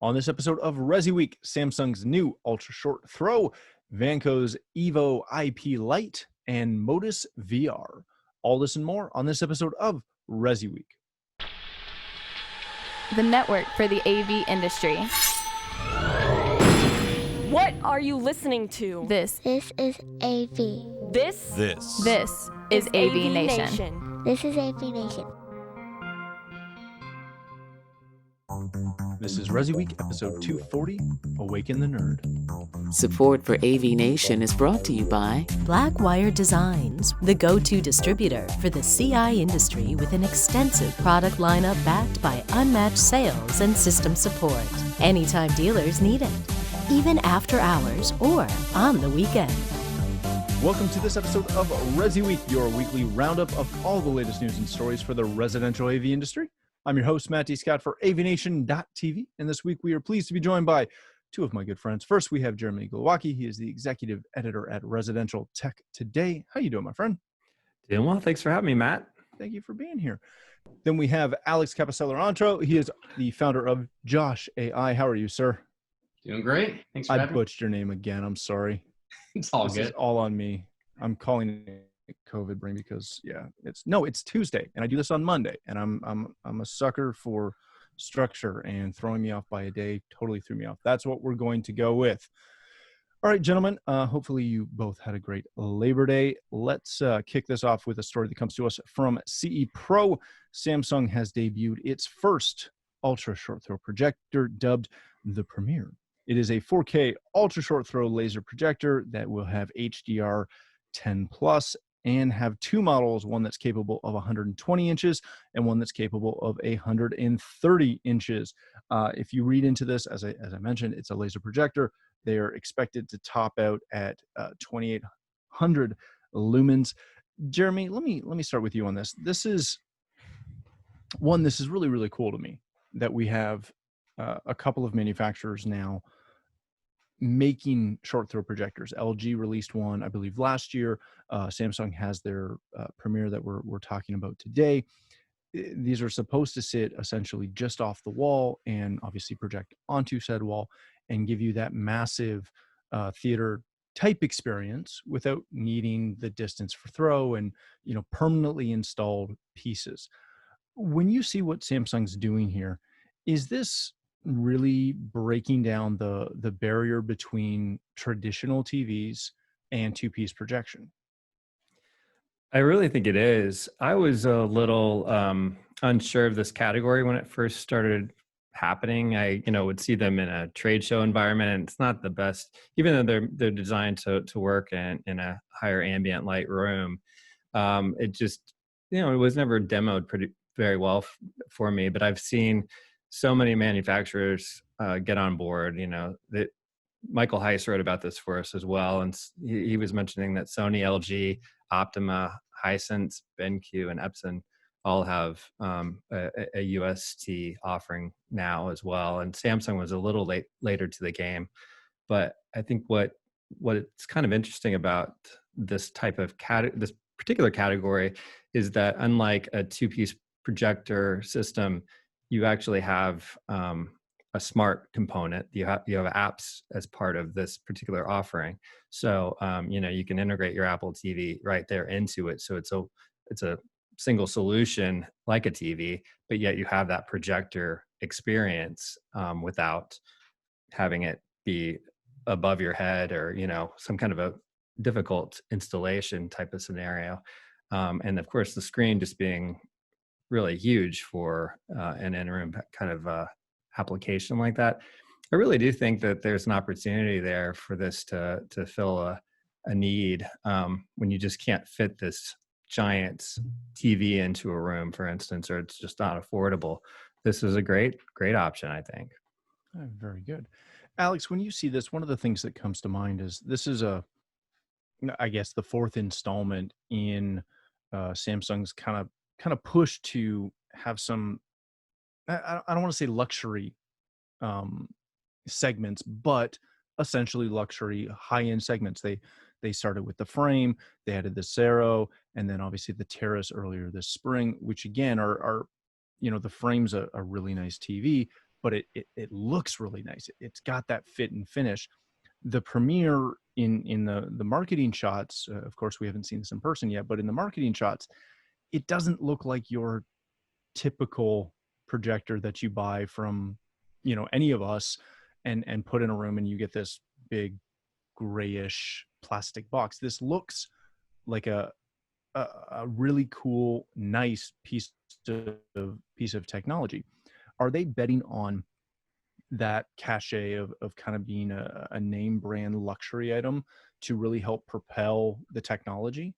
On this episode of ResiWeek, Samsung's new ultra short throw, Vanco's Evo IP Lite, and Modus VR. All this and more on this episode of ResiWeek. The network for the AV industry. What are you listening to? This is AV. This is AVNation. This is AVNation. This is ResiWeek, episode 240, Awaken the Nerd. Support for AVNation is brought to you by Blackwire Designs, the go-to distributor for the CI industry with an extensive product lineup backed by unmatched sales and system support. Anytime dealers need it, even after hours or on the weekend. Welcome to this episode of ResiWeek, your weekly roundup of all the latest news and stories for the residential AV industry. I'm your host, Matt D. Scott for AVNation.tv, and this week we are pleased to be joined by two of my good friends. First, we have Jeremy Glowacki. He is the executive editor at Residential Tech Today. How you doing, my friend? Doing well. Thanks for having me, Matt. Thank you for being here. Then we have Alex Capoceller-Antro. He is the founder of Josh AI. How are you, sir? Doing great. Thanks for having me. I butchered your name again. I'm sorry. It's all this good. Is all on me. I'm calling it COVID brain because it's Tuesday and I do this on Monday, and I'm a sucker for structure, and throwing me off by a day totally threw me off. That's what we're going to go with. All right, gentlemen, hopefully you both had a great Labor Day. Let's kick this off with a story that comes to us from CE Pro. Samsung has debuted its first ultra short throw projector, dubbed the Premier. It is a 4K ultra short throw laser projector that will have HDR 10 plus and have two models, one that's capable of 120 inches and one that's capable of 130 inches. If you read into this, as I mentioned, it's a laser projector. They are expected to top out at 2,800 lumens. Jeremy, let me start with you on this. This is really, really cool to me that we have a couple of manufacturers now making short throw projectors. LG released one, I believe, last year. Samsung has their Premier that we're talking about today. These are supposed to sit essentially just off the wall and obviously project onto said wall and give you that massive theater type experience without needing the distance for throw and permanently installed pieces. When you see what Samsung's doing here, is this really breaking down the barrier between traditional TVs and two-piece projection? I really think it is. I was a little unsure of this category when it first started happening. I would see them in a trade show environment, and it's not the best, even though they're designed to work in a higher ambient light room. It just, it was never demoed very well for me, but I've seen so many manufacturers get on board. That Michael Heiss wrote about this for us as well, and he was mentioning that Sony, LG, Optima, Hisense, BenQ, and Epson all have a UST offering now as well. And Samsung was a little later to the game, but I think what's kind of interesting about this type of this particular category is that unlike a two-piece projector system, you actually have a smart component. You have apps as part of this particular offering. So you can integrate your Apple TV right there into it. So it's a single solution like a TV, but yet you have that projector experience without having it be above your head or some kind of a difficult installation type of scenario. And of course, the screen just being really huge for an in-room kind of application like that. I really do think that there's an opportunity there for this to fill a need when you just can't fit this giant TV into a room, for instance, or it's just not affordable. This is a great option, I think. Very good. Alex, when you see this, one of the things that comes to mind is this is I guess the fourth installment in Samsung's kind of push to have some, I don't want to say luxury segments, but essentially luxury high-end segments. They started with the frame, they added the Sero, and then obviously the Terrace earlier this spring, which again are the frame's a really nice TV, but it looks really nice. It's got that fit and finish. The Premiere in the marketing shots, of course, we haven't seen this in person yet, but in the marketing shots, it doesn't look like your typical projector that you buy from, any of us and put in a room and you get this big grayish plastic box. This looks like a really cool, nice piece of technology. Are they betting on that cachet of kind of being a name brand luxury item to really help propel the technology?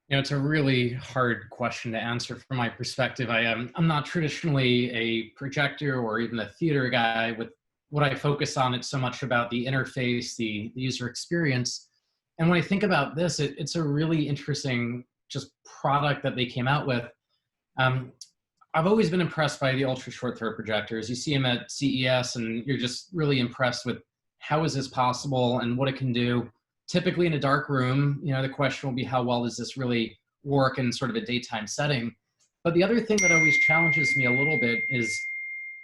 It's a really hard question to answer from my perspective. I'm not traditionally a projector or even a theater guy. With what I focus on, it's so much about the interface, the user experience. And when I think about this, it's a really interesting just product that they came out with. I've always been impressed by the ultra short throw projectors. You see them at CES and you're just really impressed with how is this possible and what it can do. Typically in a dark room, the question will be how well does this really work in sort of a daytime setting. But the other thing that always challenges me a little bit is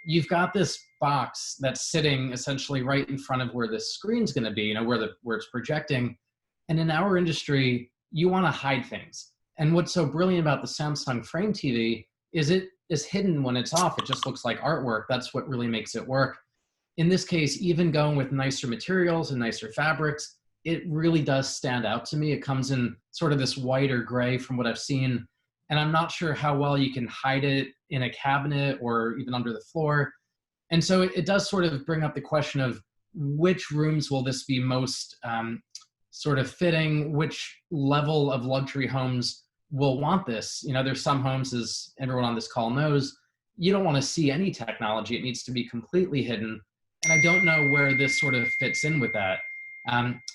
you've got this box that's sitting essentially right in front of where the screen's going to be, where it's projecting. And in our industry, you want to hide things. And what's so brilliant about the Samsung Frame TV is it is hidden when it's off. It just looks like artwork. That's what really makes it work. In this case, even going with nicer materials and nicer fabrics, it really does stand out to me. It comes in sort of this white or gray from what I've seen. And I'm not sure how well you can hide it in a cabinet or even under the floor. And so it does sort of bring up the question of which rooms will this be most sort of fitting, which level of luxury homes will want this. There's some homes, as everyone on this call knows, you don't want to see any technology. It needs to be completely hidden. And I don't know where this sort of fits in with that.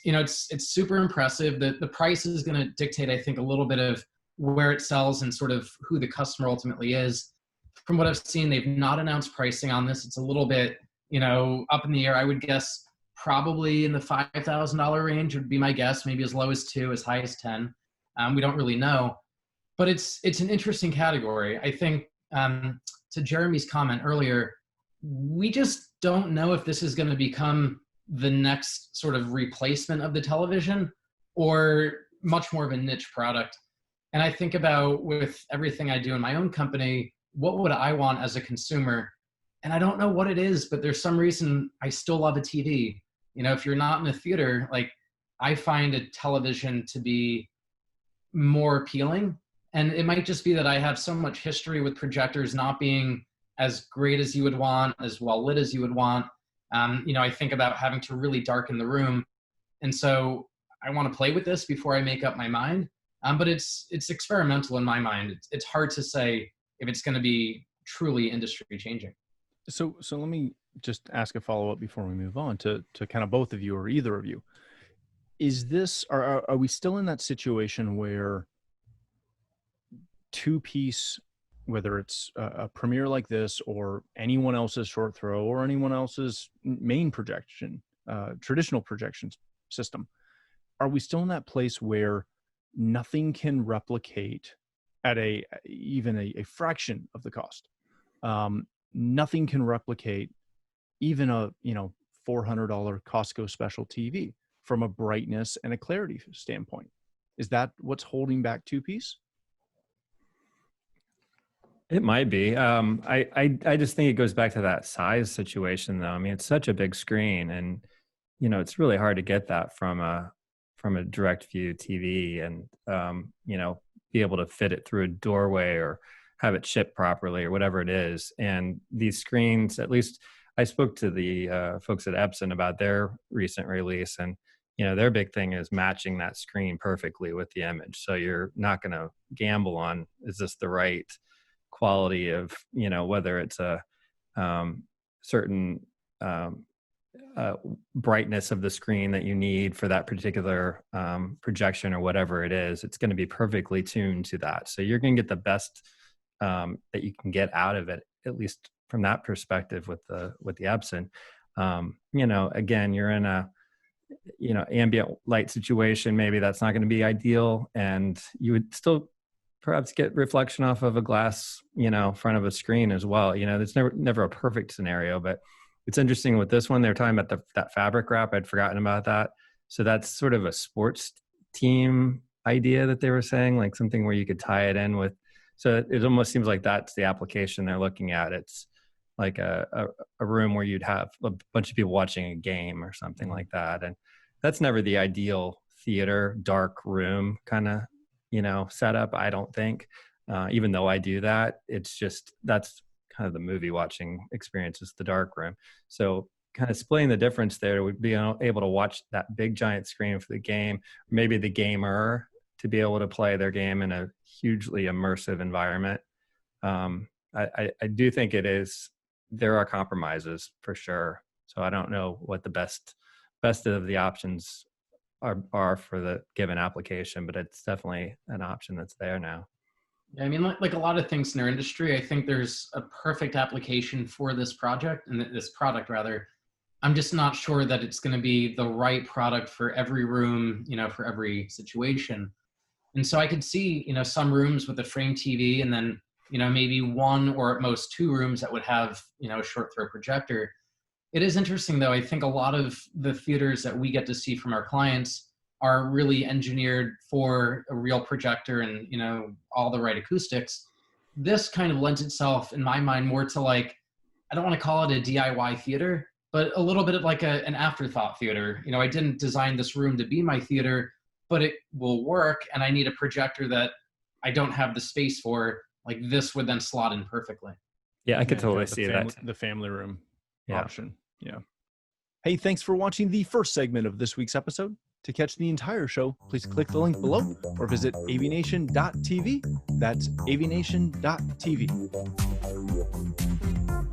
It's super impressive. The price is going to dictate, I think, a little bit of where it sells and sort of who the customer ultimately is. From what I've seen, they've not announced pricing on this. It's a little bit, up in the air. I would guess probably in the $5,000 range would be my guess, maybe as low as 2, as high as 10. We don't really know, but it's an interesting category. I think to Jeremy's comment earlier, we just don't know if this is going to become the next sort of replacement of the television or much more of a niche product. And I think about with everything I do in my own company, what would I want as a consumer? And I don't know what it is, but there's some reason I still love a TV. If you're not in a theater, like I find a television to be more appealing. And it might just be that I have so much history with projectors not being as great as you would want, as well lit as you would want. I think about having to really darken the room. And so I want to play with this before I make up my mind. But it's experimental in my mind. It's hard to say if it's going to be truly industry changing. So let me just ask a follow-up before we move on to kind of both of you or either of you. Is this, are we still in that situation where TwoPiece, whether it's a Premiere like this or anyone else's short throw or anyone else's main projection, traditional projection system, are we still in that place where nothing can replicate at even a fraction of the cost? Nothing can replicate even a $400 Costco special TV from a brightness and a clarity standpoint. Is that what's holding back TwoPiece? It might be. I just think it goes back to that size situation, though. I mean, it's such a big screen, and it's really hard to get that from a direct view TV, and be able to fit it through a doorway or have it shipped properly or whatever it is. And these screens, at least I spoke to the folks at Epson about their recent release, and their big thing is matching that screen perfectly with the image. So you're not going to gamble on, is this the right quality of, whether it's a certain brightness of the screen that you need for that particular projection or whatever it is. It's going to be perfectly tuned to that. So you're going to get the best that you can get out of it, at least from that perspective with the Epson. Again, you're in a ambient light situation. Maybe that's not going to be ideal, and you would still perhaps get reflection off of a glass, front of a screen as well. There's never a perfect scenario, but it's interesting with this one. They were talking about that fabric wrap. I'd forgotten about that. So that's sort of a sports team idea that they were saying, like something where you could tie it in with. So it almost seems like that's the application they're looking at. It's like a room where you'd have a bunch of people watching a game or something like that. And that's never the ideal theater, dark room kind of, setup, I don't think. Even though I do that, it's just, that's kind of the movie watching experience, is the dark room. So kind of splitting the difference there, would be able to watch that big giant screen for the game, maybe the gamer to be able to play their game in a hugely immersive environment. I do think there are compromises for sure. So I don't know what the best of the options are for the given application, but it's definitely an option that's there now. Yeah, I mean, like a lot of things in our industry, I think there's a perfect application for this project, and this product rather. I'm just not sure that it's going to be the right product for every room, for every situation. And so I could see, some rooms with a frame TV, and then, maybe one or at most two rooms that would have, a short throw projector. It is interesting, though. I think a lot of the theaters that we get to see from our clients are really engineered for a real projector and, all the right acoustics. This kind of lends itself, in my mind, more to I don't want to call it a DIY theater, but a little bit of like an afterthought theater. I didn't design this room to be my theater, but it will work. And I need a projector that I don't have the space for. Like, this would then slot in perfectly. Yeah, I could totally see that. The family room Yeah. option. Yeah. Hey, thanks for watching the first segment of this week's episode. To catch the entire show, please click the link below or visit avnation.tv. That's avnation.tv.